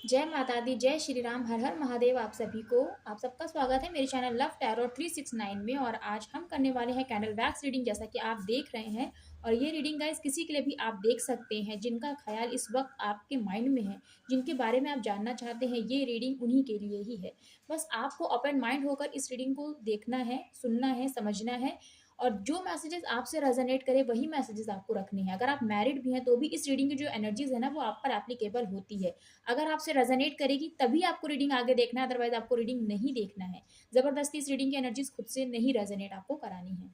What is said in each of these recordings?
जय माता दी, जय श्री राम, हर हर महादेव। आप सभी को, आप सबका स्वागत है मेरे चैनल लव टैरो 369 में। और आज हम करने वाले हैं कैंडल वैक्स रीडिंग, जैसा कि आप देख रहे हैं। और ये रीडिंग गाइस किसी के लिए भी आप देख सकते हैं जिनका ख्याल इस वक्त आपके माइंड में है, जिनके बारे में आप जानना चाहते हैं, ये रीडिंग उन्हीं के लिए ही है। बस आपको ओपन माइंड होकर इस रीडिंग को देखना है, सुनना है, समझना है। और जो मैसेजेस आपसे रेजोनेट करे वही मैसेजेस आपको रखने हैं। अगर आप मैरिड भी हैं तो भी इस रीडिंग की जो एनर्जीज है ना, वो आप पर एप्लीकेबल होती है। अगर आपसे रेजोनेट करेगी तभी आपको रीडिंग आगे देखना है, अदरवाइज आपको रीडिंग नहीं देखना है। जबरदस्ती इस रीडिंग की एनर्जीज खुद से नहीं रेजोनेट आपको करानी है।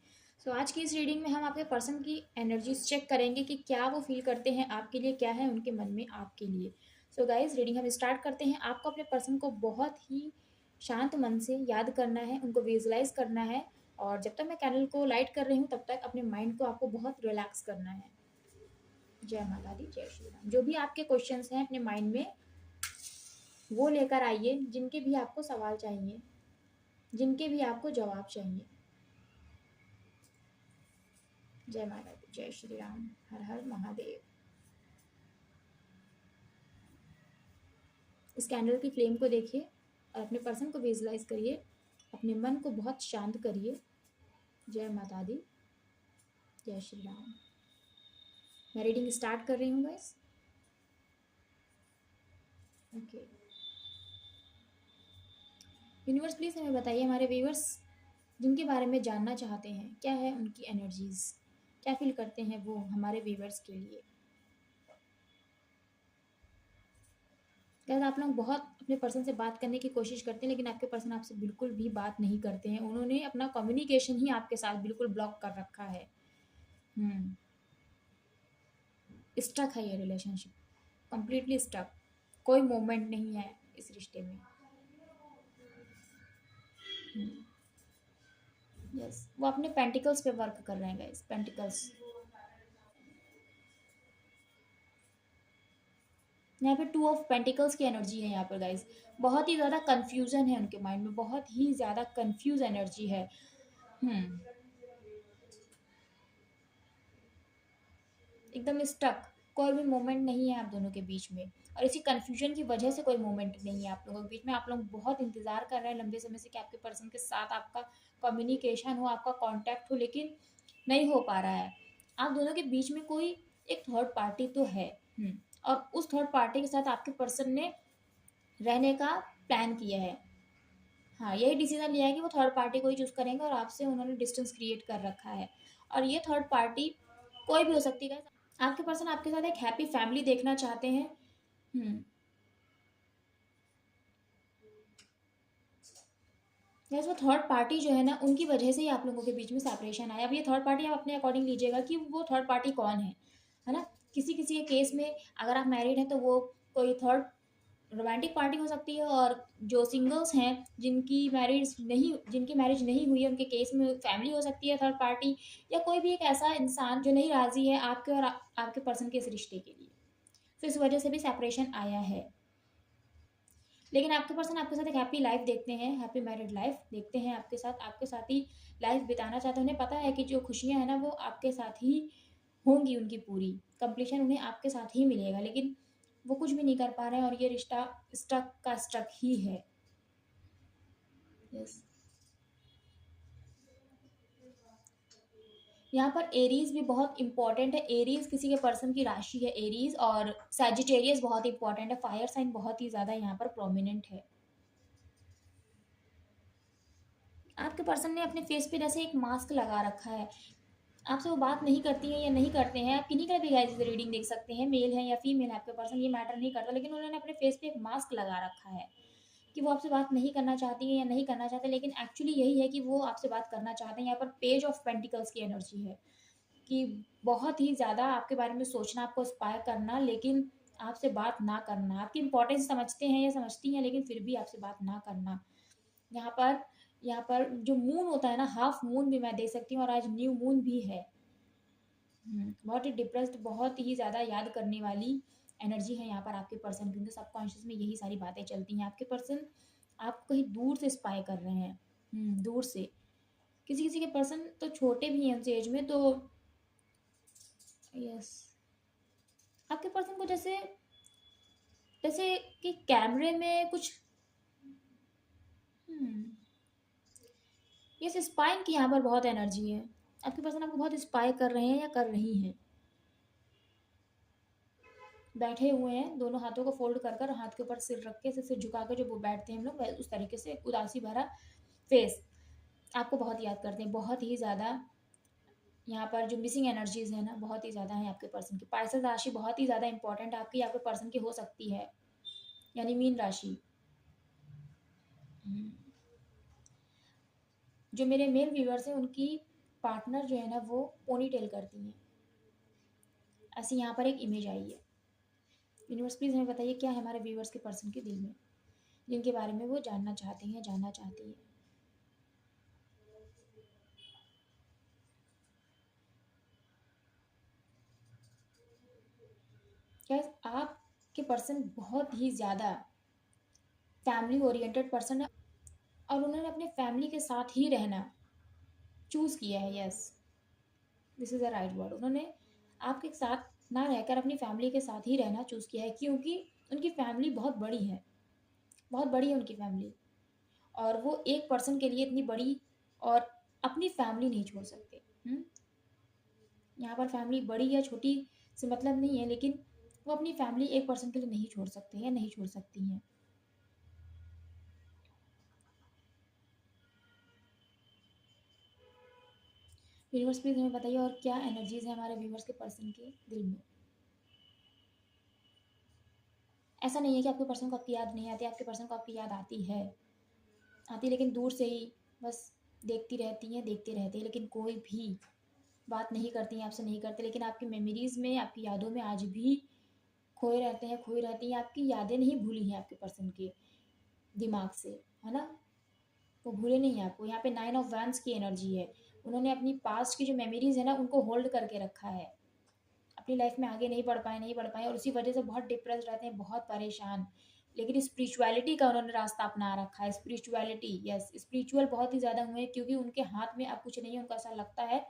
सो आज की इस रीडिंग में हम आपके पर्सन की एनर्जीज चेक करेंगे कि क्या वो फील करते हैं आपके लिए, क्या है उनके मन में आपके लिए। सो गाइज, रीडिंग हम स्टार्ट करते हैं। आपको अपने पर्सन को बहुत ही शांत मन से याद करना है, उनको विजुलाइज करना है। और जब तक मैं कैंडल को लाइट कर रही हूँ तब तक अपने माइंड को आपको बहुत रिलैक्स करना है। जय माता दी, जय श्री राम। जो भी आपके क्वेश्चंस हैं अपने माइंड में वो लेकर आइए, जिनके भी आपको सवाल चाहिए, जिनके भी आपको जवाब चाहिए। जय माता दी, जय श्री राम, हर हर महादेव। इस कैंडल की फ्लेम को देखिए और अपने पर्सन को विजुलाइज करिए, अपने मन को बहुत शांत करिए। जय माता दी, जय श्री राम। मैं रीडिंग स्टार्ट कर रही हूँ गाइस। ओके, यूनिवर्स प्लीज हमें बताइए, हमारे व्यूअर्स जिनके बारे में जानना चाहते हैं, क्या है उनकी एनर्जीज, क्या फील करते हैं वो हमारे व्यूअर्स के लिए। क्या आप लोग बहुत अपने पर्सन से बात करने की कोशिश करते हैं, लेकिन आपके पर्सन आपसे बिल्कुल भी बात नहीं करते हैं। उन्होंने अपना कम्युनिकेशन ही आपके साथ बिल्कुल ब्लॉक कर रखा है। स्टक है ये रिलेशनशिप, कंप्लीटली स्टक। कोई मोमेंट नहीं है इस रिश्ते में। यस, वो अपने पेंटिकल्स पे वर्क कर रहे हैं गाइस, पेंटिकल्स। यहाँ पे 2 ऑफ पेंटिकल्स की एनर्जी है यहाँ पर गाइस। बहुत ही ज़्यादा कंफ्यूजन है उनके माइंड में, बहुत ही ज़्यादा कंफ्यूज एनर्जी है। एकदम स्टक, कोई भी मोमेंट नहीं है आप दोनों के बीच में। और इसी कन्फ्यूजन की वजह से कोई मोमेंट नहीं है आप लोगों के बीच में। आप लोग बहुत इंतजार कर रहे हैं लंबे समय से कि आपके पर्सन के साथ आपका कम्युनिकेशन हो, आपका कांटेक्ट हो, लेकिन नहीं हो पा रहा है। आप दोनों के बीच में कोई एक थर्ड पार्टी तो है। और उस थर्ड पार्टी के साथ आपके पर्सन ने रहने का प्लान किया है। हाँ, यही डिसीजन लिया है कि वो थर्ड पार्टी को ही चूज करेंगे और आपसे उन्होंने डिस्टेंस क्रिएट कर रखा है। और ये थर्ड पार्टी कोई भी हो सकती है। आपके पर्सन आपके साथ एक हैप्पी फैमिली देखना चाहते हैं। गैस, वो थर्ड पार्टी जो है ना, उनकी वजह से ही आप लोगों के बीच में सेपरेशन आया। अब ये थर्ड पार्टी आप अपने अकॉर्डिंग लीजिएगा कि वो थर्ड पार्टी कौन है ना। किसी किसी के केस में अगर आप मैरिड हैं तो वो कोई थर्ड रोमांटिक पार्टी हो सकती है। और जो सिंगल्स हैं, जिनकी मैरिज नहीं हुई है, उनके केस में फैमिली हो सकती है थर्ड पार्टी। या कोई भी एक ऐसा इंसान जो नहीं राजी है आपके और आपके पर्सन के इस रिश्ते के लिए, तो इस वजह से भी सेपरेशन आया है। लेकिन आपके पर्सन आपके साथ एक हैप्पी लाइफ देखते हैं, हैप्पी मैरिड लाइफ देखते हैं आपके साथ ही लाइफ बिताना चाहते हैं। उन्हें पता है कि जो खुशियां हैं ना, वो आपके साथ ही होंगी, उनकी पूरी कंप्लीशन उन्हें आपके साथ ही मिलेगा। लेकिन वो कुछ भी नहीं कर पा रहे हैं और ये रिश्ता स्टक का स्टक ही है। यस, यहाँ पर एरीज भी बहुत इंपॉर्टेंट है। एरीज किसी के पर्सन की राशि है, एरीज। और सैजिटेरियस बहुत इंपॉर्टेंट है, फायर साइन बहुत ही ज्यादा यहाँ पर प्रोमिनेंट है। आपके पर्सन ने अपने फेस पे जैसे एक मास्क लगा रखा है। आपसे वो बात नहीं करती हैं या नहीं करते हैं, आप किन्हीं का भी गाइस रीडिंग देख सकते हैं, मेल है या फीमेल है आपके पर्सन, ये मैटर नहीं करता। लेकिन उन्होंने अपने फेस पे एक मास्क लगा रखा है कि वो आपसे बात नहीं करना चाहती है या नहीं करना चाहते। लेकिन एक्चुअली यही है कि वो आपसे बात करना चाहते हैं। यहाँ पर पेज ऑफ पेंटिकल्स की एनर्जी है कि बहुत ही ज़्यादा आपके बारे में सोचना, आपको इंस्पायर करना, लेकिन आपसे बात ना करना। आपकी इंपॉर्टेंस समझते हैं या समझती हैं, लेकिन फिर भी आपसे बात ना करना। यहाँ पर यहाँ पर जो मून होता है ना, हाफ मून भी मैं दे सकती हूँ, और आज न्यू मून भी है। बहुत ही डिप्रेस्ड, बहुत ही ज़्यादा याद करने वाली एनर्जी है यहाँ पर आपके पर्सन की। उनके सबकॉन्शियस में यही सारी बातें चलती हैं। आपके पर्सन आपको कहीं दूर से स्पाई कर रहे हैं, दूर से। किसी किसी के पर्सन तो छोटे भी हैं उनसे एज में, तो यस, आपके पर्सन को जैसे जैसे कि कैमरे में कुछ ये स्पाइंग की यहाँ पर बहुत एनर्जी है। आपके पर्सन आपको बहुत स्पाई कर रहे हैं या कर रही हैं। बैठे हुए हैं, दोनों हाथों को फोल्ड कर कर, हाथ के ऊपर सिर रख के, सिर झुका के जो वो बैठते हैं हम लोग, उस तरीके से उदासी भरा फेस। आपको बहुत याद करते हैं, बहुत ही ज़्यादा। यहाँ पर जो मिसिंग एनर्जीज है ना, बहुत ही ज़्यादा है आपके पर्सन की। पाइसेस राशि बहुत ही ज़्यादा इंपॉर्टेंट आपकी, आपके पर्सन की हो सकती है, यानी मीन राशि। हम्म। जो मेरे मेल व्यूअर्स हैं उनकी पार्टनर जो है ना वो पोनी टेल करती हैं, ऐसी यहाँ पर एक इमेज आई है। यूनिवर्स प्लीज़ हमें बताइए क्या है हमारे व्यूअर्स के पर्सन के दिल में, जिनके बारे में वो जानना चाहते हैं, जानना चाहती है। क्या आपके पर्सन बहुत ही ज़्यादा फैमिली ओरिएंटेड पर्सन है, और उन्होंने अपने फैमिली के साथ ही रहना चूज़ किया है। Yes, this is the right word. उन्होंने आपके साथ ना रहकर अपनी फैमिली के साथ ही रहना चूज़ किया है, क्योंकि उनकी फैमिली बहुत बड़ी है, बहुत बड़ी है उनकी फैमिली। और वो एक पर्सन के लिए इतनी बड़ी और अपनी फैमिली नहीं छोड़ सकते। यहाँ पर फैमिली बड़ी या छोटी से मतलब नहीं है, लेकिन वो अपनी फैमिली एक पर्सन के लिए नहीं छोड़ सकते या नहीं छोड़ सकती हैं। यूनिवर्स प्लीज हमें बताइए और क्या एनर्जीज है हमारे व्यूवर्स के पर्सन के दिल में। ऐसा नहीं है कि आपके पर्सन को आपकी याद नहीं आती, आपके पर्सन को आपकी याद आती है, आती, लेकिन दूर से ही बस देखती रहती हैं, देखते रहते हैं, लेकिन कोई भी बात नहीं करती हैं आपसे, नहीं करते, लेकिन आपकी मेमोरीज में, आपकी यादों में आज भी खोए रहते हैं, खोई रहती हैं। आपकी यादें नहीं भूली हैं आपके पर्सन के दिमाग से, है ना, वो भूले नहीं हैं आपको। यहाँ पे 9 ऑफ वैंस की एनर्जी है। उन्होंने अपनी पास्ट की जो मेमोरीज है ना उनको होल्ड करके रखा है, अपनी लाइफ में आगे नहीं बढ़ पाए, नहीं बढ़ पाए, और उसी वजह से बहुत डिप्रेस रहते हैं, बहुत परेशान। लेकिन स्पिरिचुअलिटी का उन्होंने रास्ता अपना रखा है, स्पिरिचुअलिटी, यस, स्पिरिचुअल बहुत ही ज़्यादा हुए हैं, क्योंकि उनके हाथ में अब कुछ नहीं है। उनको ऐसा लगता है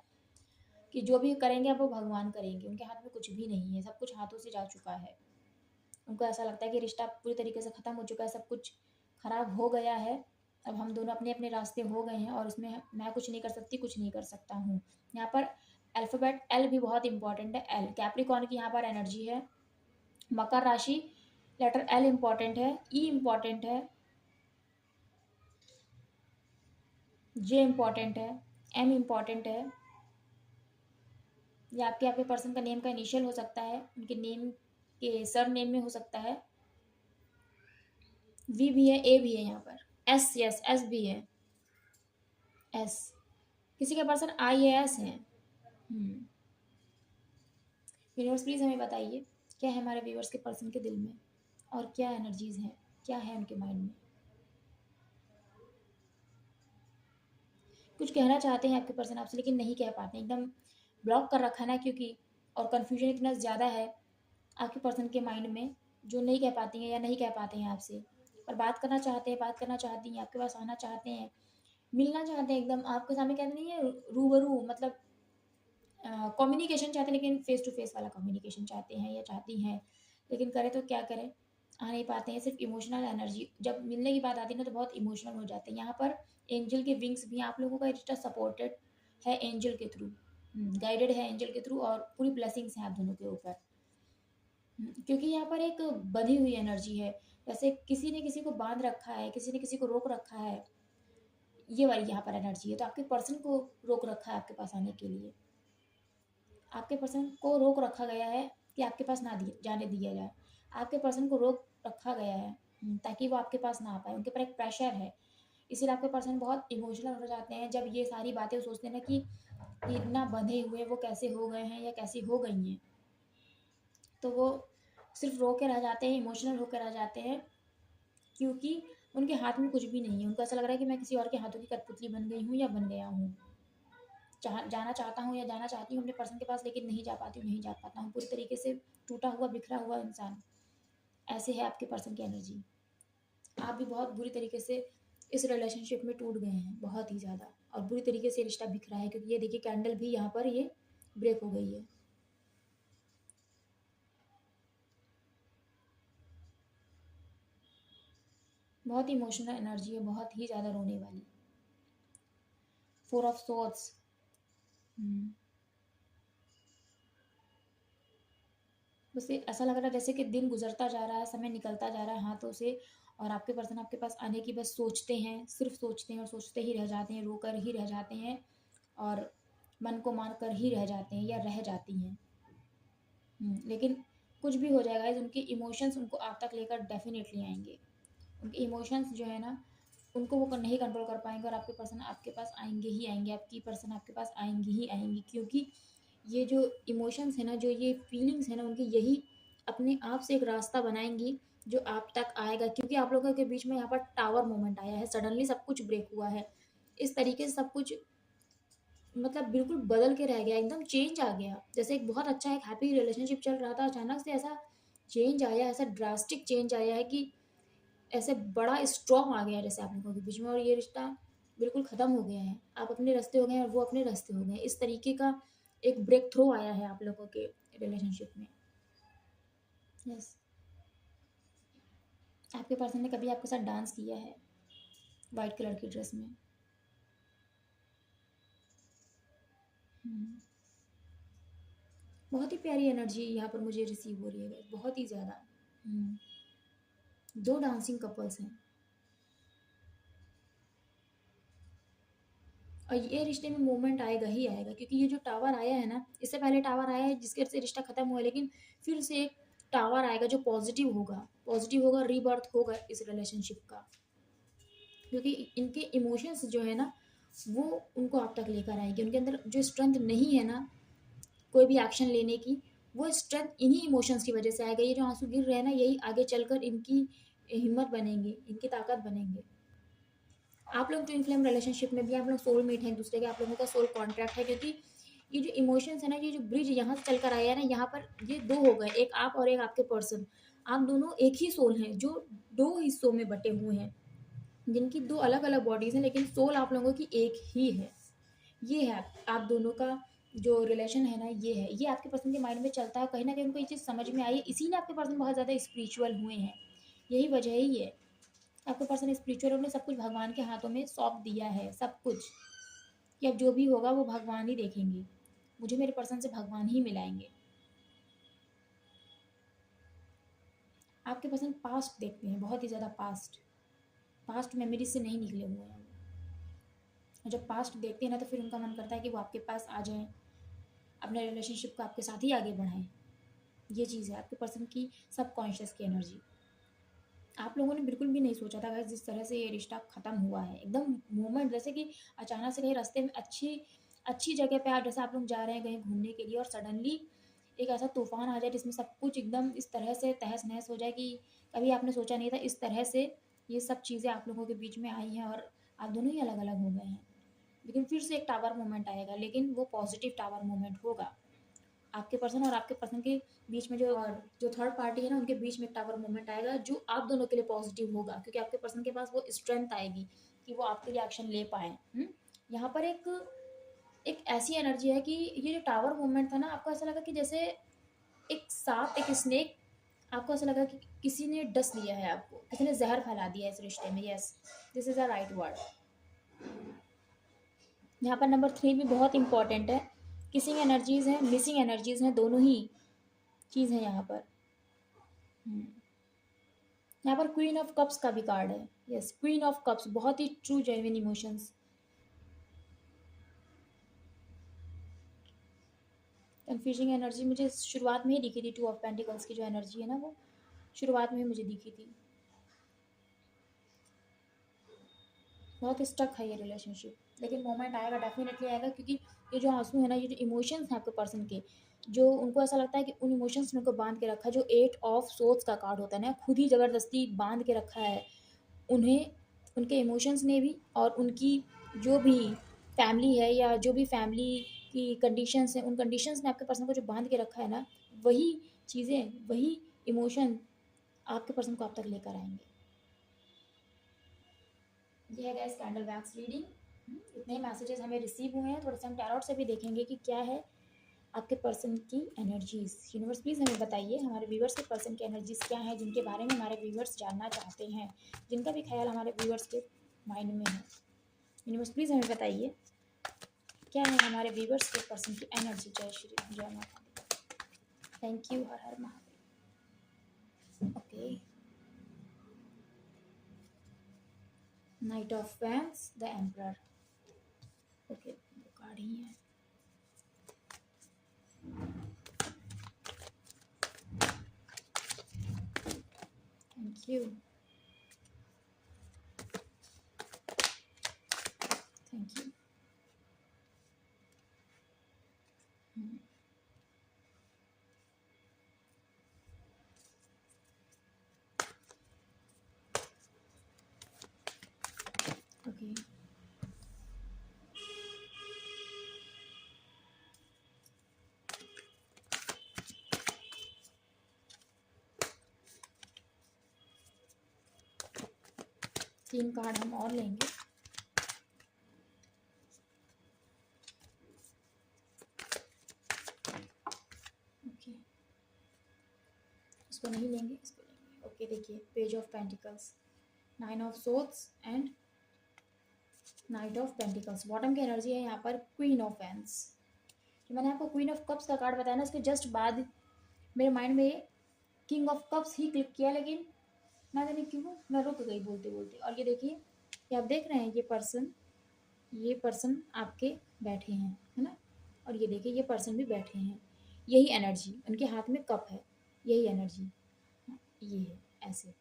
कि जो भी करेंगे अब वो भगवान करेंगे, उनके हाथ में कुछ भी नहीं है, सब कुछ हाथों से जा चुका है। उनको ऐसा लगता है कि रिश्ता पूरी तरीके से ख़त्म हो चुका है, सब कुछ खराब हो गया है, अब हम दोनों अपने अपने रास्ते हो गए हैं, और उसमें मैं कुछ नहीं कर सकती, कुछ नहीं कर सकता हूँ। यहाँ पर अल्फ़ाबेट एल भी बहुत इंपॉर्टेंट है। एल कैप्रिकॉर्न की यहाँ पर एनर्जी है। मकर राशि, लेटर एल इंपॉर्टेंट है, ई इंपॉर्टेंट है, जे इंपॉर्टेंट है, एम इंपॉर्टेंट है। या आपके आपके पर्सन का नेम का इनिशियल हो सकता है, उनके नेम के सर नेम में हो सकता है। वी भी है, ए भी है यहाँ पर, एस, यस, एस भी है, एस। किसी का पर्सन आई ए एस है। यूनिवर्स प्लीज हमें बताइए क्या है हमारे व्यूवर्स के पर्सन के दिल में, और क्या एनर्जीज हैं, क्या है उनके माइंड में। कुछ कहना चाहते हैं आपके पर्सन आपसे, लेकिन नहीं कह पाते, एकदम ब्लॉक कर रखा है ना, क्योंकि और कन्फ्यूजन इतना ज़्यादा है आपके पर्सन के माइंड में, जो नहीं कह पाती हैं या नहीं कह पाते हैं आपसे। पर बात करना चाहते हैं, बात करना चाहती हैं, आपके पास आना चाहते हैं, मिलना चाहते हैं, एकदम आपके सामने, कहते नहीं है रूबरू, मतलब कम्युनिकेशन चाहते हैं, लेकिन फेस टू फेस वाला कम्युनिकेशन चाहते हैं या चाहती हैं, लेकिन करें तो क्या करें, आ नहीं पाते हैं। सिर्फ इमोशनल एनर्जी, जब मिलने की बात आती है ना तो बहुत इमोशनल हो जाते हैं। यहाँ पर एंजल के विंग्स भी, आप लोगों का रिश्ता सपोर्टेड है एंजल के थ्रू, गाइडेड है एंजल के थ्रू, और पूरी ब्लेसिंग्स हैं आप दोनों के ऊपर। क्योंकि यहाँ पर एक बंधी हुई एनर्जी है, जैसे किसी ने किसी को बांध रखा है, किसी ने किसी को रोक रखा है, ये वाली यहाँ पर एनर्जी है। तो आपके पर्सन को रोक रखा है आपके पास आने के लिए, आपके पर्सन को रोक रखा गया है कि आपके पास ना दिए जाने दिया जाए, आपके पर्सन को रोक रखा गया है, ताकि वो आपके पास ना आ पाए, उनके पर एक प्रेशर है। इसीलिए आपके पर्सन बहुत इमोशनल हो जाते हैं जब ये सारी बातें सोचते हैं ना, कि इतना बंधे हुए वो कैसे हो गए हैं या कैसी हो गई हैं। तो वो सिर्फ रो के रह जाते हैं, इमोशनल होकर रह जाते हैं, क्योंकि उनके हाथ में कुछ भी नहीं है। उनको ऐसा लग रहा है कि मैं किसी और के हाथों की कठपुतली बन गई हूँ या बन गया हूँ। जाना चाहता हूँ या जाना चाहती हूँ अपने पर्सन के पास, लेकिन नहीं जा पाती हूँ, नहीं जा पाता हूँ, पूरी तरीके से टूटा हुआ, बिखरा हुआ इंसान। ऐसे है आपके पर्सन की एनर्जी। आप भी बहुत बुरी तरीके से इस रिलेशनशिप में टूट गए हैं, बहुत ही ज़्यादा, और बुरी तरीके से रिश्ता बिखरा है, क्योंकि ये देखिए कैंडल भी यहाँ पर ये ब्रेक हो गई है। बहुत इमोशनल एनर्जी है, बहुत ही ज़्यादा रोने वाली। 4 ऑफ सोर्ड्स। बस ये ऐसा लग रहा है जैसे कि दिन गुजरता जा रहा है, समय निकलता जा रहा है हाथों से, और आपके पर्सन आपके पास आने की बस सोचते हैं, सिर्फ सोचते हैं और सोचते ही रह जाते हैं, रोकर ही रह जाते हैं और मन को मार कर ही रह जाते हैं या रह जाती हैं। लेकिन कुछ भी हो जाएगा गाइस, उनके इमोशंस उनको आप तक लेकर डेफिनेटली आएंगे। उनके इमोशंस जो है ना, उनको वो नहीं कंट्रोल कर पाएंगे और आपके पर्सन आपके पास आएंगे ही आएंगे, आपकी पर्सन आपके पास आएंगी ही आएंगी, क्योंकि ये जो इमोशंस है ना, जो ये फीलिंग्स है ना, उनकी यही अपने आप से एक रास्ता बनाएंगी जो आप तक आएगा। क्योंकि आप लोगों के बीच में यहाँ पर टावर मोमेंट आया है, सडनली सब कुछ ब्रेक हुआ है, इस तरीके से सब कुछ मतलब बिल्कुल बदल के रह गया, एकदम चेंज आ गया। जैसे एक बहुत अच्छा एक हैप्पी रिलेशनशिप चल रहा था, अचानक से ऐसा चेंज आया, ऐसा ड्रास्टिक चेंज आया है कि ऐसे बड़ा स्ट्रॉम आ गया है जैसे आप लोगों के बीच में, और ये रिश्ता बिल्कुल ख़त्म हो गया है। आप अपने रास्ते हो गए हैं और वो अपने रास्ते हो गए हैं, इस तरीके का एक ब्रेक थ्रू आया है आप लोगों के रिलेशनशिप में। यस, आपके पर्सन ने कभी आपके साथ डांस किया है वाइट कलर की ड्रेस में। हम्म, बहुत ही प्यारी एनर्जी यहाँ पर मुझे रिसीव हो रही है guys, बहुत ही ज़्यादा। हम्म, 2 डांसिंग कपल्स हैं और ये रिश्ते में मूवमेंट आएगा ही आएगा, क्योंकि ये जो टावर आया है ना, इससे पहले टावर आया है जिसके से रिश्ता खत्म हुआ है, लेकिन फिर से एक टावर आएगा जो पॉजिटिव होगा, रीबर्थ होगा इस रिलेशनशिप का। क्योंकि इनके इमोशंस जो है ना, वो उनको आप तक लेकर आएंगे। उनके अंदर जो स्ट्रेंथ नहीं है ना कोई भी एक्शन लेने की, वो स्ट्रेंथ इन्हीं इमोशंस की वजह से आएगा। ये जो आंसू गिर रहे हैं ना, यही आगे चलकर इनकी हिम्मत बनेंगे, इनकी ताकत बनेंगे। आप लोग ट्विन फ्लेम रिलेशनशिप में भी आप लोग सोलमेट हैं एक दूसरे के, आप लोगों का सोल कॉन्ट्रैक्ट है, क्योंकि ये जो इमोशंस है ना, ये जो ब्रिज यहाँ से चलकर आया है ना, यहाँ पर ये 2 हो गए, एक आप और एक आपके पर्सन। आप दोनों एक ही सोल हैं जो 2 हिस्सों में बटे हुए हैं, जिनकी 2 अलग अलग बॉडीज हैं, लेकिन सोल आप लोगों की एक ही है। ये है आप दोनों का जो रिलेशन है ना, ये आपके पर्सन के माइंड में चलता है, कहीं ना कहीं उनको ये चीज़ समझ में आई है, इसीलिए आपके पर्सन बहुत ज़्यादा स्पिरिचुअल हुए हैं। यही वजह ही है, आपके पर्सन स्पिरिचुअल, उन्होंने सब कुछ भगवान के हाथों में सौंप दिया है, सब कुछ, कि अब जो भी होगा वो भगवान ही देखेंगे, मुझे मेरे पर्सन से भगवान ही मिलाएंगे। आपके पर्सन पास्ट देखते हैं, बहुत ही ज़्यादा पास्ट मेमोरीज से नहीं निकले हुए हैं। और जब पास्ट देखते हैं ना, तो फिर उनका मन करता है कि वो आपके पास आ जाएं, अपने रिलेशनशिप को आपके साथ ही आगे बढ़ाएं। ये चीज़ है आपके पर्सन की सबकॉन्शियस की एनर्जी। आप लोगों ने बिल्कुल भी नहीं सोचा था गाइस, जिस तरह से ये रिश्ता ख़त्म हुआ है, एकदम मोमेंट जैसे कि अचानक से कहीं रास्ते में अच्छी अच्छी जगह पे आप, जैसे आप लोग जा रहे हैं कहीं घूमने के लिए, और सडनली एक ऐसा तूफान आ जाए जिसमें सब कुछ एकदम इस तरह से तहस नहस हो जाए कि कभी आपने सोचा नहीं था इस तरह से ये सब चीज़ें आप लोगों के बीच में आई हैं, और आप दोनों ही अलग अलग हो गए हैं। लेकिन फिर से एक टावर मोमेंट आएगा, लेकिन वो पॉजिटिव टावर मोमेंट होगा। आपके पर्सन और आपके पर्सन के बीच में जो थर्ड पार्टी है ना, उनके बीच में एक टावर मोमेंट आएगा जो आप दोनों के लिए पॉजिटिव होगा, क्योंकि आपके पर्सन के पास वो स्ट्रेंथ आएगी कि वो आपके लिए एक्शन ले पाए। यहाँ पर एक एक ऐसी एनर्जी है कि ये जो टावर मूवमेंट था ना, आपको ऐसा लगा कि जैसे एक सांप, एक स्नेक, आपको ऐसा लगा कि किसी ने डस लिया है, आपको किसी ने जहर फैला दिया है इस रिश्ते में। Yes, this is a right word. यहाँ पर नंबर 3 भी बहुत इंपॉर्टेंट है। किसिंग एनर्जीज हैं, मिसिंग एनर्जीज हैं, दोनों ही चीज़ है यहाँ पर। हम्म, यहाँ पर क्वीन ऑफ कप्स का भी कार्ड है। यस, क्वीन ऑफ कप्स, बहुत ही true genuine emotions. Confusing energy मुझे शुरुआत में ही दिखी थी, 2 ऑफ पेंटिकल्स की जो एनर्जी है ना, वो शुरुआत में ही मुझे दिखी थी। बहुत स्टक है ये रिलेशनशिप, लेकिन मोमेंट आएगा, डेफिनेटली आएगा, क्योंकि ये जो आंसू है ना, ये जो इमोशंस हैं आपके पर्सन के, जो उनको ऐसा लगता है कि उन इमोशंस ने उनको बांध के रखा है, जो 8 ऑफ सोर्स का कार्ड होता है ना, खुद ही ज़बरदस्ती बांध के रखा है उन्हें, उनके इमोशंस ने भी, और उनकी जो भी फैमिली है या जो भी फैमिली की कंडीशंस हैं, उन कंडीशंस ने आपके पर्सन को जो बांध के रखा है ना, वही चीज़ें, वही इमोशन आपके पर्सन को आप तक लेकर आएंगे। ये है गाइस कैंडल वैक्स रीडिंग। इतने मैसेजेस हमें रिसीव हुए हैं, थोड़ा सा हम टैरोट से भी देखेंगे कि क्या है आपके पर्सन की एनर्जीज। यूनिवर्स प्लीज़ हमें बताइए हमारे व्यूवर्स के पर्सन की एनर्जीज क्या हैं, जिनके बारे में हमारे व्यूवर्स जानना चाहते हैं, जिनका भी ख्याल हमारे व्यूवर्स के माइंड में है। यूनिवर्स प्लीज़ हमें बताइए क्या है हमारे व्यूवर्स के पर्सन की एनर्जी। जय श्री राम, जय माता दी। थैंक यू, हर हर Mahadev. Okay, knight of wands, the emperor. Okay, दो कार्ड ही है। Thank you, thank you. Okay, 3 card हम और लेंगे। ओके, इसको नहीं लेंगे, इसको लेंगे। ओके, देखिए page of pentacles, 9 of swords and night of pentacles. Bottom की एनर्जी है यहाँ पर क्वीन ऑफ वैंस। जो मैंने आपको क्वीन ऑफ कप्स का कार्ड बताया ना, उसके जस्ट बाद मेरे माइंड में king of cups he click किया, लेकिन ना जाने क्यों मैं रुक गई बोलते बोलते। और ये देखिए, ये आप देख रहे हैं, ये पर्सन आपके बैठे हैं, है ना। और ये देखिए, ये पर्सन भी बैठे हैं। यही एनर्जी, उनके हाथ में कप है, यही एनर्जी ये है ऐसे।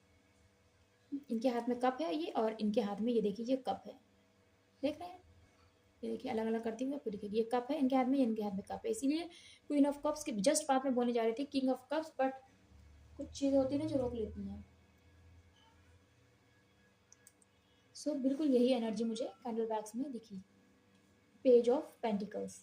इनके हाथ में कप है ये, और इनके हाथ में ये देखिए ये कप है, देख रहे हैं। ये देखिए अलग अलग करती हुई आपको दिखेगी, ये कप है इनके हाथ में, इनके हाथ में कप है। इसीलिए क्वीन ऑफ कप्स के जस्ट बाद में बोलने जा रही थी किंग ऑफ कप्स, बट कुछ चीज़ें होती है ना जो रोक लेती हैं। सो बिल्कुल यही एनर्जी मुझे कैंडल बैग्स में दिखी, पेज ऑफ पेंटिकल्स।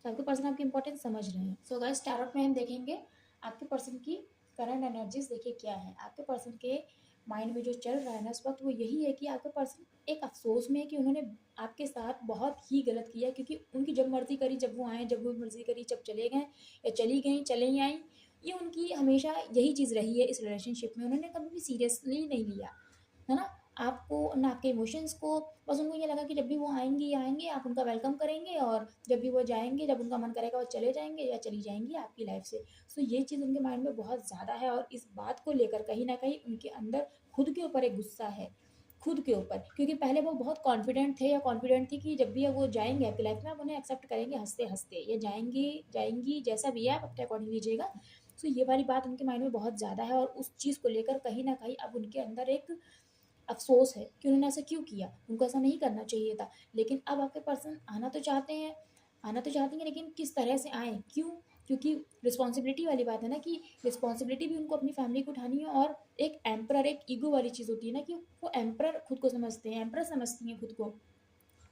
तो आपके पर्सन आपकी इंपॉर्टेंस समझ रहे हैं। सो गाइस, टैरोट में हम देखेंगे आपके पर्सन की करंट एनर्जीज। देखिए क्या है आपके पर्सन के माइंड में जो चल रहा है ना इस वक्त, वो यही है कि आपके पर्सन एक अफसोस में है कि उन्होंने आपके साथ बहुत ही गलत किया, क्योंकि उनकी जब मर्जी करी जब वो आए, जब वो मर्जी करी जब चले गए, या चली गई चले ही आई। ये उनकी हमेशा यही चीज़ रही है इस रिलेशनशिप में। उन्होंने कभी भी सीरियसली नहीं लिया, है ना, आपको ना आपके इमोशंस को। बस उनको ये लगा कि जब भी वो आएंगे आप उनका वेलकम करेंगे, और जब भी वो जाएंगे, जब उनका मन करेगा वो चले जाएंगे या चली जाएंगी आपकी लाइफ से। सो ये चीज़ उनके माइंड में बहुत ज़्यादा है, और इस बात को लेकर कहीं ना कहीं उनके अंदर खुद के ऊपर एक गुस्सा है, खुद के ऊपर। क्योंकि पहले वो बहुत कॉन्फिडेंट थे या कॉन्फिडेंट थी कि जब भी वो जाएंगे आपकी लाइफ में आप उन्हें एक्सेप्ट करेंगे हंसते हंसते, ये जाएंगी जाएंगी जैसा भी है आप अपने अकॉर्डिंग लीजिएगा। सो ये वाली बात उनके माइंड में बहुत ज़्यादा है, और उस चीज़ को लेकर कहीं ना कहीं अब उनके अंदर एक अफ़सोस है कि उन्होंने ऐसा क्यों किया, उनको ऐसा नहीं करना चाहिए था। लेकिन अब आपके पर्सन आना तो चाहती हैं, लेकिन किस तरह से आएँ, क्यों? क्योंकि रिस्पॉन्सिबिलिटी वाली बात है ना, कि रिस्पॉन्सिबिलिटी भी उनको अपनी फैमिली को उठानी है। और एक एम्परर, एक ईगो वाली चीज़ होती है ना, कि वो एम्परर खुद को समझते हैं, एम्परर समझती हैं खुद को।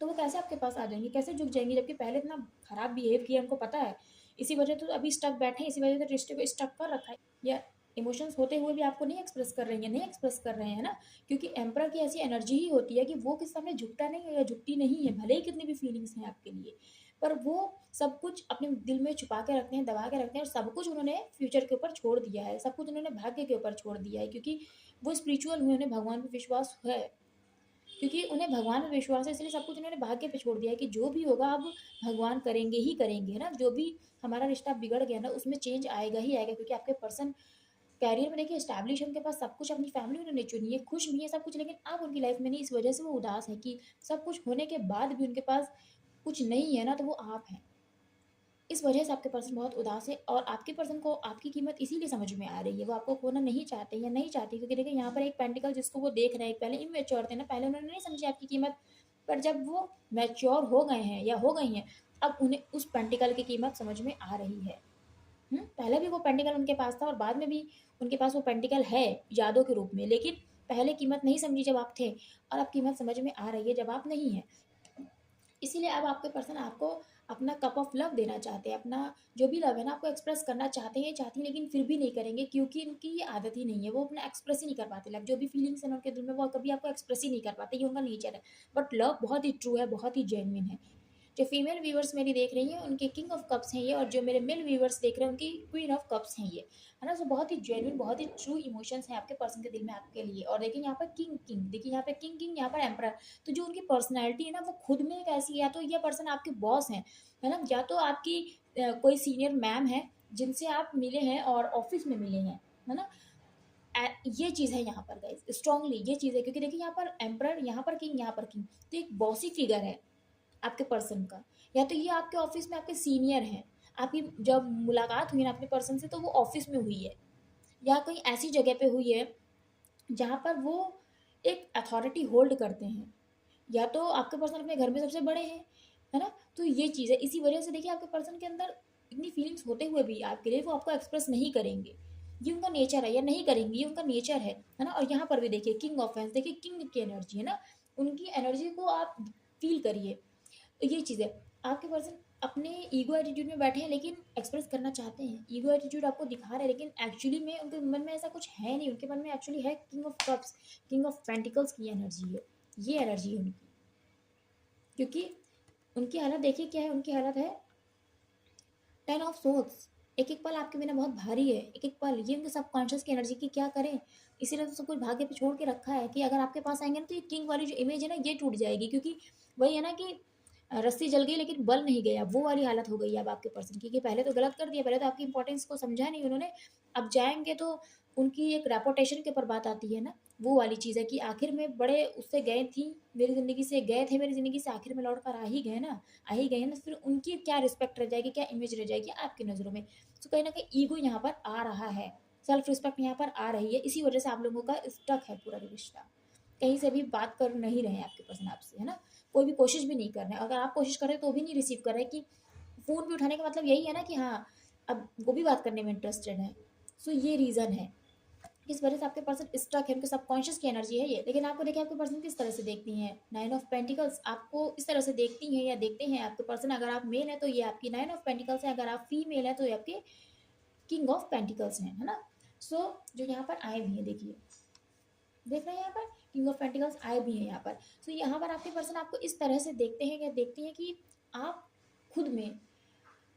तो वो कैसे आपके पास आ जाएँगी, कैसे झुक जाएँगी, जबकि पहले इतना खराब बिहेव किया, उनको पता है। इसी वजह तो अभी स्टक बैठे हैं, इसी वजह से रिश्ते को स्टक कर रखा है। या इमोशंस होते हुए भी आपको नहीं एक्सप्रेस कर रही हैं, नहीं एक्सप्रेस कर रहे हैं ना, क्योंकि एम्परर की ऐसी एनर्जी ही होती है कि वो किसी समय झुकता नहीं है या झुकती नहीं है, भले ही कितनी भी फीलिंग्स हैं आपके लिए। पर वो सब कुछ अपने दिल में छुपा के रखते हैं, दबा के रखते हैं, और सब कुछ उन्होंने फ्यूचर के ऊपर छोड़ दिया है, सब कुछ उन्होंने भाग्य के ऊपर छोड़ दिया है, क्योंकि वो स्पिरिचुअल हुए, उन्हें भगवान पे विश्वास है। क्योंकि उन्हें भगवान में विश्वास है, इसलिए सब कुछ उन्होंने भाग्य पे छोड़ दिया है कि जो भी होगा अब भगवान करेंगे ही करेंगे, है ना। जो भी हमारा रिश्ता बिगड़ गया ना, उसमें चेंज आएगा ही आएगा, क्योंकि आपके पर्सन कैरियर में देखिए एस्टैब्लिश है, उनके पास सब कुछ, अपनी फैमिली उन्होंने चुनी है, खुश भी है सब कुछ। लेकिन अब उनकी लाइफ में नहीं, इस वजह से वो उदास है कि सब कुछ होने के बाद भी उनके पास कुछ नहीं है ना, तो वो आप हैं। इस वजह से आपके पर्सन बहुत उदास है, और आपके पर्सन को आपकी कीमत इसीलिए समझ में आ रही है। वो आपको खोना नहीं चाहते या नहीं चाहती, क्योंकि देखिए यहाँ पर एक पेंटिकल जिसको वो देख रहे हैं, पहले इमेच्योर थे ना, पहले उन्होंने नहीं समझी आपकी कीमत। पर जब वो मैच्योर हो गए हैं या हो गई हैं, अब उन्हें उस पेंटिकल की कीमत समझ में आ रही है। पहले भी वो पेंटिकल उनके पास था, और बाद में भी उनके पास वो पेंटिकल है यादों के रूप में। लेकिन पहले कीमत नहीं समझी जब आप थे, और अब कीमत समझ में आ रही है जब आप नहीं है। इसीलिए अब आपके पर्सन आपको अपना कप ऑफ लव देना चाहते हैं, अपना जो भी लव है ना आपको एक्सप्रेस करना चाहते हैं, चाहती हैं, लेकिन फिर भी नहीं करेंगे, क्योंकि इनकी ये आदत ही नहीं है। वो अपना एक्सप्रेस ही नहीं कर पाते लव, जो भी फीलिंग्स हैं उनके दिल में वो कभी आपको एक्सप्रेस ही नहीं कर पाते, ये उनका नेचर है। बट लव बहुत ही ट्रू है, बहुत ही जेन्युइन है। जो फीमेल व्यूवर्स मेरी देख रही हैं उनके किंग ऑफ कप्स हैं ये, और जो मेरे मेल व्यूवर्स देख रहे हैं उनकी क्वीन ऑफ कप्स हैं ये, है ना। सो बहुत ही जेन्युइन, बहुत ही ट्रू इमोशंस हैं आपके पर्सन के दिल में आपके लिए। और देखिए यहाँ पर किंग किंग, देखिए यहाँ पे किंग किंग, यहाँ पर एम्परर। तो जो उनकी पर्सनैलिटी है ना वो खुद में एक ऐसी है, या तो ये पर्सन आपके बॉस हैं, है ना, या तो आपकी कोई सीनियर मैम है जिनसे आप मिले हैं और ऑफिस में मिले हैं, है ना। ये चीज़ है यहाँ पर गाइस, स्ट्रांगली ये चीज़ है, क्योंकि देखिए यहाँ पर एम्परर, यहाँ पर किंग, यहाँ पर किंग, तो एक बॉसी फिगर है आपके पर्सन का। या तो ये आपके ऑफिस में आपके सीनियर हैं, आपकी जब मुलाकात हुई ना अपने पर्सन से तो वो ऑफिस में हुई है, या कहीं ऐसी जगह पे हुई है जहाँ पर वो एक अथॉरिटी होल्ड करते हैं, या तो आपके पर्सन अपने घर में सबसे बड़े हैं, है ना। तो ये चीज़ है, इसी वजह से देखिए आपके पर्सन के अंदर इतनी फीलिंग्स होते हुए भी आपके लिए वो आपको एक्सप्रेस नहीं करेंगे, ये उनका नेचर है, या नहीं करेंगे, ये उनका नेचर है ना। और यहाँ पर भी देखिए किंग ऑफ फैंस, देखिए किंग की एनर्जी है ना, उनकी एनर्जी को आप फील करिए। तो ये चीज़ है, आपके पर्सन अपने ईगो एटीट्यूड में बैठे हैं लेकिन एक्सप्रेस करना चाहते हैं, ईगो एटीट्यूड आपको दिखा रहे हैं, लेकिन एक्चुअली में उनके मन में ऐसा कुछ है नहीं, उनके मन में एक्चुअली है king of cups, king of pentacles की एनर्जी है, ये एनर्जी है उनकी। क्योंकि उनकी हालत देखिए क्या है, उनकी हालत है 10 ऑफ सोर्ड्स। एक एक पल आपके बिना बहुत भारी है, एक एक पल, ये उनके सबकॉन्शियस की एनर्जी की क्या करें। इसीलिए तो सब कुछ भाग्य पे छोड़ के रखा है कि अगर आपके पास आएंगे ना तो ये किंग वाली जो इमेज है ना ये टूट जाएगी, क्योंकि वही है ना कि रस्सी जल गई लेकिन बल नहीं गया, वो वाली हालत हो गई है अब आपके पर्सन की, कि पहले तो गलत कर दिया, पहले तो आपकी इंपॉर्टेंस को समझा नहीं उन्होंने, अब जाएंगे तो उनकी एक रेपुटेशन के ऊपर बात आती है ना, वो वाली चीज़ है कि आखिर में बड़े उससे गए थी, मेरी ज़िंदगी से गए थे, मेरी ज़िंदगी से आखिर में लौट कर आ ही गए ना, आ ही गए हैं ना, फिर उनकी क्या रिस्पेक्ट रह जाएगी, क्या इमेज रह जाएगी आपकी नज़रों में। तो कहीं ना कहीं ईगो यहाँ पर आ रहा है, सेल्फ रिस्पेक्ट यहाँ पर आ रही है, इसी वजह से आप लोगों का स्टक है पूरा रिश्ता, कहीं से भी बात कर नहीं रहे हैं आपके पर्सन आपसे, है ना। कोई भी कोशिश भी नहीं कर रहे हैं, अगर आप कोशिश कर रहे हैं तो भी नहीं रिसीव कर रहे हैं, कि फ़ोन भी उठाने का मतलब यही है ना कि हाँ अब वो भी बात करने में इंटरेस्टेड है। सो ये रीज़न है, इस वजह से आपके पर्सन स्टक है, उनके सबकॉन्शियस की एनर्जी है ये। लेकिन आपको देखिए आपके पर्सन किस तरह से देखती हैं, 9 ऑफ पेंटिकल्स आपको इस तरह से देखती हैं या देखते हैं आपके पर्सन। अगर आप मेल हैं तो ये आपकी 9 ऑफ पेंटिकल्स है, अगर आप फीमेल हैं तो ये आपके किंग ऑफ पेंटिकल्स हैं, है ना। सो जो यहाँ पर आए भी हैं, देखिए देख रहे हैं यहाँ पर किंग ऑफ पेंटिकल्स आए भी हैं यहाँ पर। सो यहाँ पर आपके पर्सन आपको इस तरह से देखते हैं या देखती हैं कि आप खुद में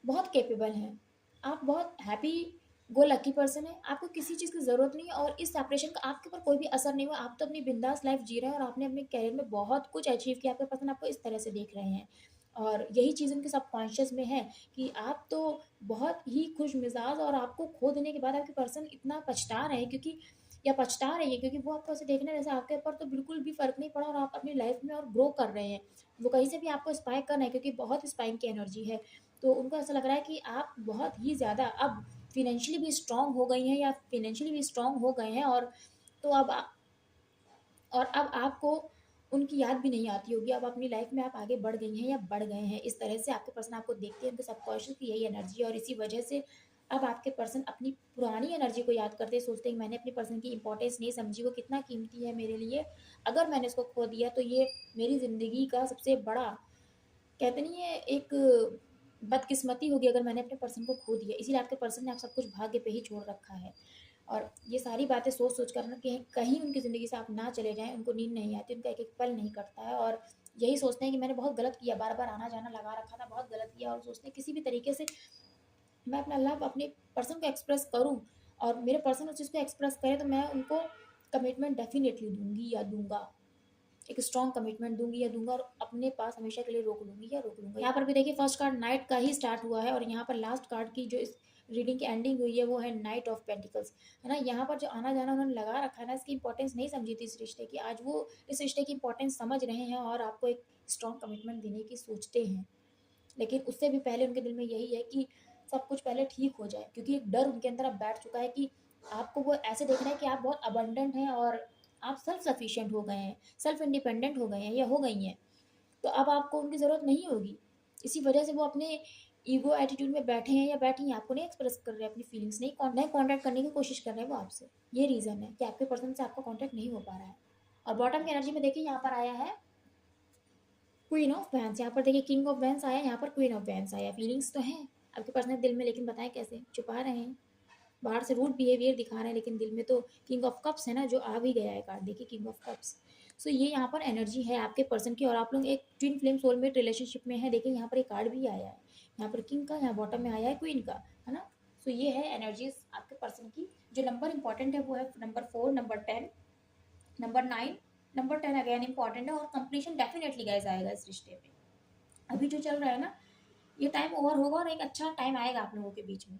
बहुत कैपेबल हैं, आप बहुत हैप्पी गो लकी पर्सन है, आपको किसी चीज़ की ज़रूरत नहीं है, और इस सेपरेशन का आपके ऊपर कोई भी असर नहीं हुआ, आप तो अपनी बिंदास लाइफ जी रहे हैं, और आपने अपने करियर में बहुत कुछ अचीव किया, आपके पर्सन आपको इस तरह से देख रहे हैं। और यही चीज़ उनके सबकॉन्शियस में है कि आप तो बहुत ही खुश मिजाज, और आपको खो देने के बाद आपके पर्सन इतना पछता रहे हैं, क्योंकि या पछता रही है, क्योंकि वो आपको ऐसे देखने जैसे आपके ऊपर तो बिल्कुल भी फ़र्क नहीं पड़ा, और आप अपनी लाइफ में और ग्रो कर रहे हैं, वो कहीं से भी आपको स्पाई कर रहे हैं, क्योंकि बहुत स्पाइंग की एनर्जी है। तो उनको ऐसा लग रहा है कि आप बहुत ही ज़्यादा अब फिनेंशियली भी स्ट्रांग हो गई हैं, या फिनेंशियली भी स्ट्रांग हो गए हैं, और तो अब आपको उनकी याद भी नहीं आती होगी, अब अपनी लाइफ में आप आगे बढ़ गई हैं या बढ़ गए हैं, इस तरह से आपके पर्सन आपको देखते हैं, उनके सबकॉन्शियस की यही एनर्जी है, और इसी वजह से अब आपके पर्सन अपनी पुरानी एनर्जी को याद करते हैं, सोचते हैं कि मैंने अपने पर्सन की इंपॉर्टेंस नहीं समझी, वो कितना कीमती है मेरे लिए, अगर मैंने इसको खो दिया तो ये मेरी ज़िंदगी का सबसे बड़ा, कहते नहीं है, एक बदकिस्मती होगी अगर मैंने अपने पर्सन को खो दिया। इसीलिए आपके पर्सन ने आप सब कुछ भाग्य पे ही छोड़ रखा है, और ये सारी बातें सोच सोच कर ना कि कहीं उनकी ज़िंदगी से आप ना चले जाएं, उनको नींद नहीं आती, उनका एक एक पल नहीं कटता है, और यही सोचते हैं कि मैंने बहुत गलत किया, बार बार आना जाना लगा रखा था, बहुत गलत किया, और सोचते हैं किसी भी तरीके से मैं अपना लव अपने पर्सन को एक्सप्रेस करूँ, और मेरे पर्सन उस चीज़ को एक्सप्रेस करें तो मैं उनको कमिटमेंट डेफिनेटली दूंगी या दूंगा, एक स्ट्रॉन्ग कमिटमेंट दूंगी या दूंगा, और अपने पास हमेशा के लिए रोक लूंगी या रोक लूंगा। यहाँ पर भी देखिए फर्स्ट कार्ड नाइट का ही स्टार्ट हुआ है, और यहाँ पर लास्ट कार्ड की जो इस रीडिंग की एंडिंग हुई है वो है नाइट ऑफ पेंटिकल्स, है ना। यहाँ पर जो आना जाना उन्होंने लगा रखा है ना, इसकी इंपॉर्टेंस नहीं समझी थी इस रिश्ते की, आज वो इस रिश्ते की इंपॉर्टेंस समझ रहे हैं, और आपको एक स्ट्रॉन्ग कमिटमेंट देने की सोचते हैं। लेकिन उससे भी पहले उनके दिल में यही है कि सब कुछ पहले ठीक हो जाए, क्योंकि एक डर उनके अंदर अब बैठ चुका है कि आपको वो ऐसे देख रहे हैं कि आप बहुत अबंडेंट हैं, और आप सेल्फ सफिशिएंट हो गए हैं, सेल्फ इंडिपेंडेंट हो गए हैं या हो गई हैं, तो अब आपको उनकी ज़रूरत नहीं होगी। इसी वजह से वो अपने ईगो एटीट्यूड में बैठे हैं या बैठी हैं, आपको नहीं एक्सप्रेस कर रहे हैं अपनी फीलिंग्स, नहीं कॉन्टैक्ट करने की कोशिश कर रहे हैं वो आपसे। ये रीज़न है कि आपके पर्सन से आपका कॉन्टैक्ट नहीं हो पा रहा है। और बॉटम की एनर्जी में देखिए यहाँ पर आया है क्वीन ऑफ वैंस, यहाँ पर देखिए किंग ऑफ वैंस आया, यहाँ पर क्वीन ऑफ वैंस आया। फीलिंग्स तो हैं आपके पर्सनल दिल में, लेकिन बताएं कैसे छुपा रहे हैं, बाहर से रूड बिहेवियर दिखा रहे हैं, लेकिन दिल में तो किंग ऑफ कप्स है ना, जो आ भी गया है कार्ड, देखिए किंग ऑफ कप्स। सो ये यहाँ पर एनर्जी है आपके पर्सन की और आप लोग एक ट्विन फ्लेम सोलमेट रिलेशनशिप में है। देखिए यहाँ पर एक कार्ड भी आया है, यहाँ पर किंग का, यहाँ बॉटम में आया है क्वीन का, है ना। सो ये है एनर्जीज आपके पर्सन की। जो नंबर इंपॉर्टेंट है वो है number 4, number 10, number 9। Number 10 again important है और कंप्लीशन डेफिनेटली गाइस आएगा इस रिश्ते में। अभी जो चल रहा है ना, ये टाइम ओवर होगा और एक अच्छा टाइम आएगा आप लोगों के बीच में।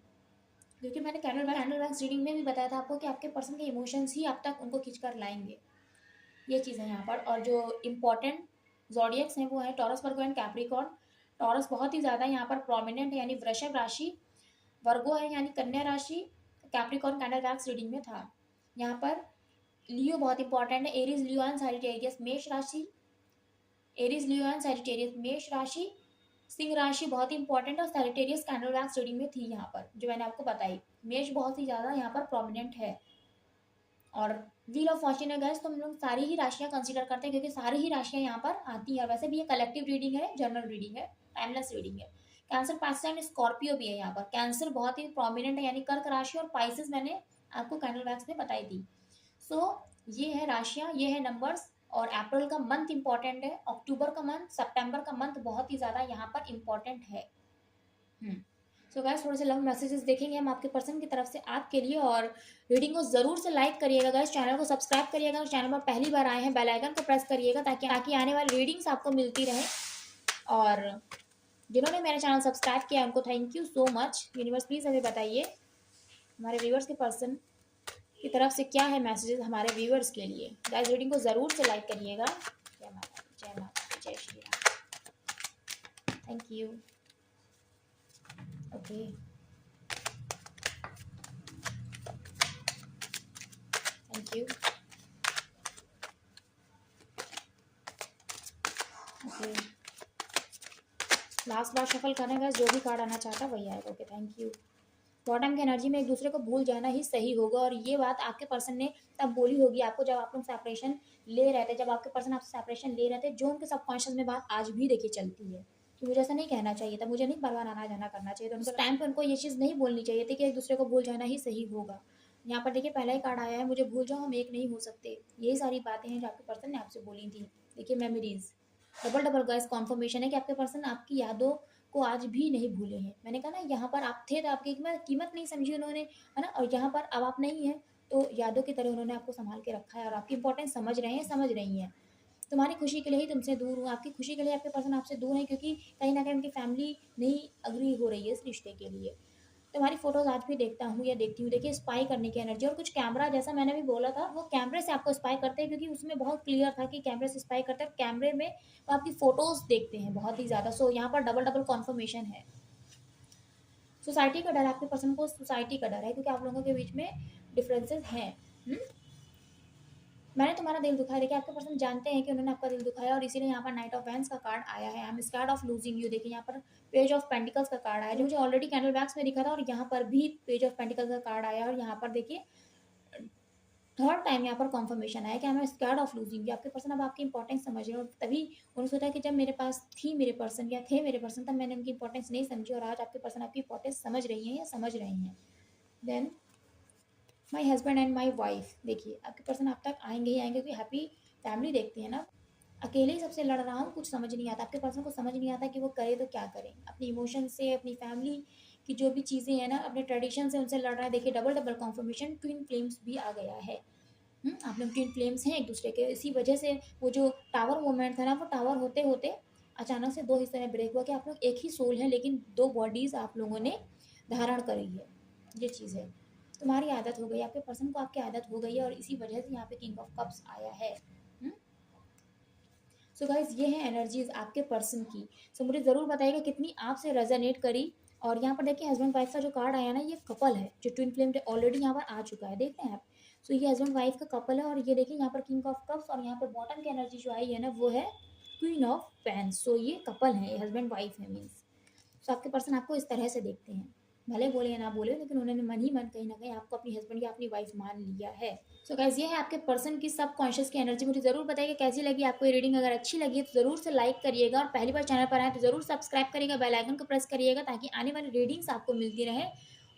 क्योंकि मैंने कैंडल वैक्स रीडिंग में भी बताया था आपको कि आपके पर्सन के इमोशंस ही अब तक उनको खींच कर लाएंगे, ये चीज़ है यहाँ पर। और जो इम्पोर्टेंट जॉडियक्स हैं वो है taurus, Virgo and Capricorn. Taurus बहुत ही ज़्यादा यहाँ पर प्रोमिनेंट है, यानी वृषभ राशि। वर्गो है यानी कन्या राशि। कैप्रिकॉर्न कैंडल वैक्स रीडिंग में था। यहाँ पर लियो बहुत इंपॉर्टेंट है, एरीज, लियो एंड सैजिटेरियस मेष राशि। एरीज, लियो एंड सैजिटेरियस मेष राशि। सिंह राशि बहुत ही इंपॉर्टेंट है और सैजिटेरियस कैंडल वैक्स रीडिंग में थी यहाँ पर, जो मैंने आपको बताई। मेष बहुत ही ज़्यादा यहाँ पर प्रोमिनेंट है। और व्हील ऑफ फॉर्च्यून है गाइस, तो हम लोग सारी ही राशियां कंसीडर करते हैं क्योंकि सारी ही राशियां यहाँ पर आती है। वैसे भी ये कलेक्टिव रीडिंग है, जनरल रीडिंग है, टाइमलेस रीडिंग है। कैंसर, पाइसेस एंड स्कॉर्पियो भी है यहाँ पर। कैंसर बहुत ही प्रोमिनेंट है यानी कर्क राशि, और पाइसेस मैंने आपको कैंडल वैक्स में बताई थी। सो ये है राशियां, ये है नंबर्स। और अप्रैल का मंथ इंपॉर्टेंट है, अक्टूबर का मंथ, सितंबर का मंथ बहुत ही ज़्यादा यहाँ पर इंपॉर्टेंट है। सो गाइस थोड़े से लंबे मैसेजेस देखेंगे हम आपके पर्सन की तरफ से आपके लिए। और रीडिंग को जरूर से लाइक करिएगा गाइस, चैनल को सब्सक्राइब करिएगा और चैनल पर पहली बार आए हैं बेल आइकन को प्रेस करिएगा ताकि आने वाली रीडिंग्स आपको मिलती रहे। और जिन्होंने मेरा चैनल सब्सक्राइब किया उनको thank you so much. Universe please हमें बताइए हमारे व्यूवर्स के पर्सन की तरफ से क्या है मैसेजेस हमारे व्यूवर्स के लिए। गाइस रीडिंग को ज़रूर से लाइक करिएगा। जय माता दी, जय माता दी, जय Shri Ram. Thank you. Okay, thank you. Okay, last bar shuffle करने का जो भी कार्ड आना चाहता वही आएगा। Okay, thank you. बॉटम की एनर्जी में एक दूसरे को भूल जाना ही सही होगा। और ये बात आपके पर्सन ने तब बोली होगी आपको जब आप लोग सेपरेशन ले रहे थे, जब आपके पर्सन आपसे सेपरेशन ले रहे थे, जो उनके सबकॉन्शियस में बात आज भी देखिए चलती है कि मुझे ऐसा नहीं कहना चाहिए था, मुझे नहीं बार बार आना जाना करना चाहिए था। उनको टाइम पर उनको ये चीज़ नहीं बोलनी चाहिए थी कि एक दूसरे को भूल जाना ही सही होगा। यहाँ पर देखिए पहला ही कार्ड आया है, मुझे भूल जाओ हम एक नहीं हो सकते। यही सारी बातें हैं जो आपके पर्सन ने आपसे बोली थी। देखिए memories, double double guys conformation है कि आपके पर्सन आपकी यादों को आज भी नहीं भूले हैं। मैंने कहा ना, यहाँ पर आप थे तो आपकी कीमत नहीं समझी उन्होंने, है ना। और यहाँ पर अब आप नहीं है तो यादों की तरह उन्होंने आपको संभाल के रखा है और आपकी इंपॉर्टेंस समझ रहे हैं, समझ रही हैं। तुम्हारी खुशी के लिए ही तुमसे दूर हूँ, आपकी खुशी के लिए आपके पर्सन आपसे दूर है क्योंकि कहीं ना कहीं उनकी फैमिली नहीं अग्री हो रही है इस रिश्ते के लिए। तुम्हारी फोटोज आज भी देखता हूँ या देखती हूँ। देखिए स्पाई करने की एनर्जी, और कुछ कैमरा जैसा मैंने भी बोला था, वो कैमरे से आपको स्पाई करते हैं क्योंकि उसमें बहुत क्लियर था कि कैमरे से स्पाई करते हैं। कैमरे में वो आपकी फोटोज देखते हैं बहुत ही ज़्यादा। सो यहाँ पर डबल डबल कॉन्फर्मेशन है। सोसाइटी का डर, आपके पर्सन को सोसाइटी का डर है क्योंकि आप लोगों के बीच में डिफरेंसेस हैं। मैंने तुम्हारा दिल दुखाया। देखिए आपके पर्सन जानते हैं कि उन्होंने आपका दिल दुखाया और इसीलिए यहाँ पर नाइट ऑफ वैंस का कार्ड आया है। I am scared of losing you. देखिए यहाँ पर पेज ऑफ पेंटिकल्स का कार्ड आया जो मुझे ऑलरेडी कैंडल वैक्स में दिखा था, और यहाँ पर भी पेज ऑफ पेंटिकल्स का कार्ड आया। और यहाँ पर देखिए थर्ड टाइम यहाँ पर कॉन्फर्मेशन आया कि I am scared of losing you. आपके पर्सन अब आपकी इंपॉर्टेंस समझ रहे हैं और तभी उन्होंने सोचा कि जब मेरे पास थी मेरे पर्सन या थे मेरे पर्सन तब मैंने उनकी इंपॉर्टेंस नहीं समझी, और आज आपके पर्सन आपकी इंपॉर्टेंस समझ रही हैं या समझ रहे हैं। Then my husband and my wife, देखिए आपके पर्सन आप तक आएंगे ही आएंगे क्योंकि हैप्पी फैमिली देखते हैं ना। अकेले ही सबसे लड़ रहा हूँ, कुछ समझ नहीं आता। आपके पर्सन को समझ नहीं आता कि वो करे तो क्या करें। अपनी इमोशन से, अपनी फैमिली की जो भी चीज़ें हैं ना, अपने ट्रेडिशन से उनसे लड़ रहा है। देखिए double double conformation, twin flames भी आ गया है। आप लोग ट्विन फ्लेम्स हैं एक दूसरे के, इसी वजह से वो जो टावर मोमेंट था ना, वो टावर होते होते अचानक से दो हिस्से में ब्रेक हुआ कि आप लोग एक ही सोल हैं लेकिन दो बॉडीज आप लोगों ने धारण करी है। ये चीज़ है, तुम्हारी आदत हो गई, आपके पर्सन को आपकी आदत हो गई है, और इसी वजह से यहाँ पे किंग ऑफ कप्स आया है। सो गाइज ये है एनर्जीज आपके पर्सन की। सो मुझे ज़रूर बताइएगा कितनी आपसे रेजोनेट करी। और यहाँ पर देखिए हस्बैंड वाइफ का जो कार्ड आया ना, ये कपल है जो ट्विन फ्लेम ऑलरेडी यहाँ पर आ चुका है, देख रहे हैं आप। सो ये हस्बैंड वाइफ का कपल है, और ये देखिए यहाँ पर किंग ऑफ कप्स, और यहाँ पर बॉटम की एनर्जी जो आई है ना वो है क्वीन ऑफ पेन्स। सो ये कपल है, ये हस्बैंड वाइफ है मीन्स। सो आपके पर्सन आपको इस तरह से देखते हैं, भले बोले या ना बोले, लेकिन उन्होंने मन ही मन कहीं ना कहीं आपको अपनी हस्बैंड या अपनी वाइफ मान लिया है। सो गाइस ये है आपके पर्सन की सब कॉन्शियस की एनर्जी। मुझे ज़रूर बताइए कैसी लगी आपको ये रीडिंग। अगर अच्छी लगी तो ज़रूर से लाइक करिएगा, और पहली बार चैनल पर आए तो ज़रूर सब्सक्राइब करिएगा, बेल आइकन को प्रेस करिएगा ताकि आने वाली रीडिंग्स आपको मिलती रहे।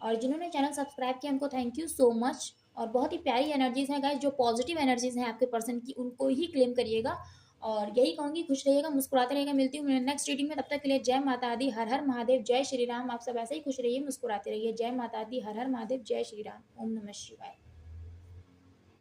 और जिन्होंने चैनल सब्सक्राइब किया उनको थैंक यू सो मच। और बहुत ही प्यारी एनर्जीज़ हैं गाइस, जो पॉजिटिव एनर्जीज़ हैं आपके पर्सन की, उनको ही क्लेम करिएगा। और यही कहूँगी, खुश रहिएगा, मुस्कुराते रहिएगा। मिलती हूँ मैं नेक्स्ट रीडिंग में, तब तक के लिए जय माता दी, हर हर महादेव, जय श्री राम। आप सब ऐसे ही खुश रहिए, मुस्कुराते रहिए। जय माता दी, हर हर महादेव, जय श्री राम। ओम नमः शिवाय।